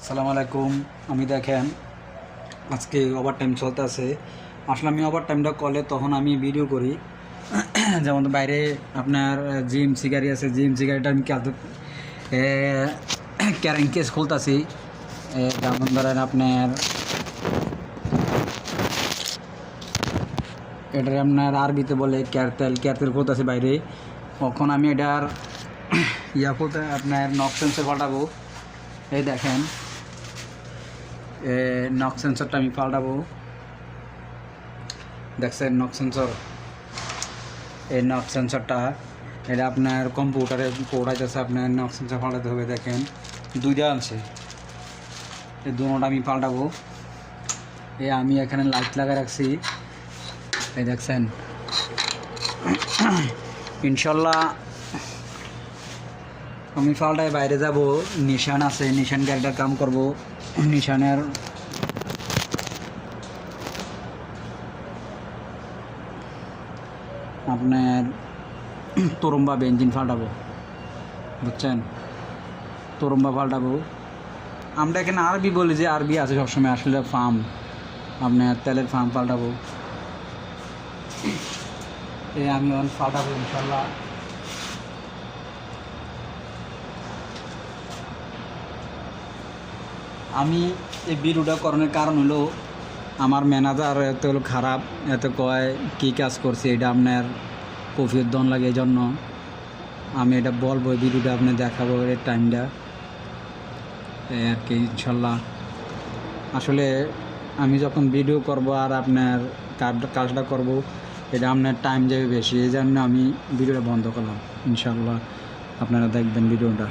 আসসালামু আলাইকুম। আমি দেখেন আজকে ওভার টাইম চলতেছে। আসলে আমি ওভার টাইমটা করলে তখন আমি ভিডিও করি। যেমন বাইরে আপনার জিম সিগারি আছে, জিম সিগারিটা আমি ক্যারিং কেস খুলতেছি। যেমন ধরেন আপনার এটার আপনার আরবিতে বলে ক্যারতেল খুলতেছে বাইরে। কখন আমি এটার খুলতে আপনার নক সেন্সর পাল্টাবো। এই দেখেন নক সেন্সরটা আমি পাল্টাবো। দেখছেন নক সেন্সর, এই নক সেন্সরটা এটা আপনার কম্পিউটারে পড়াইতেছে। আপনার নক সেন্সর পাল্টাতে হবে। দেখেন দুইটা আছে, এই দুটোটা আমি পাল্টাবো। আমি এখানে লাইট লাগা রাখছি, এই দেখছেন। ইনশাল্লাহ আমি পাল্টায় বাইরে যাব। নিশান আছে, নিশান গাড়িটার কাম করব। নিশানের আপনার তরুম্বা বেঞ্জিন পাল্টাবো, বুঝছেন? তরুম্বা পাল্টাবো। আমরা এখানে আরবি বলি, যে আরবি আছে সবসময়, আসলে ফার্ম আপনার তেলের ফার্ম পাল্টাবো। আমি পাল্টাবো ইনশাল্লাহ। আমি এই ভিডিওটা করানোর কারণ হলো আমার ম্যানেজার এত খারাপ, এত কয় কী কাজ করছে, এটা আপনার প্রফিট দন লাগে। এই জন্য আমি এটা বলবো, এই ভিডিওটা আপনি দেখাবো এর টাইমটা আর কি। ইনশাল্লাহ আসলে আমি যখন ভিডিও করব আর আপনার কাজটা করব, এটা আপনার টাইম যাবে বেশি, এই জন্য আমি ভিডিওটা বন্ধ করলাম। ইনশাল্লাহ আপনারা দেখবেন ভিডিওটা।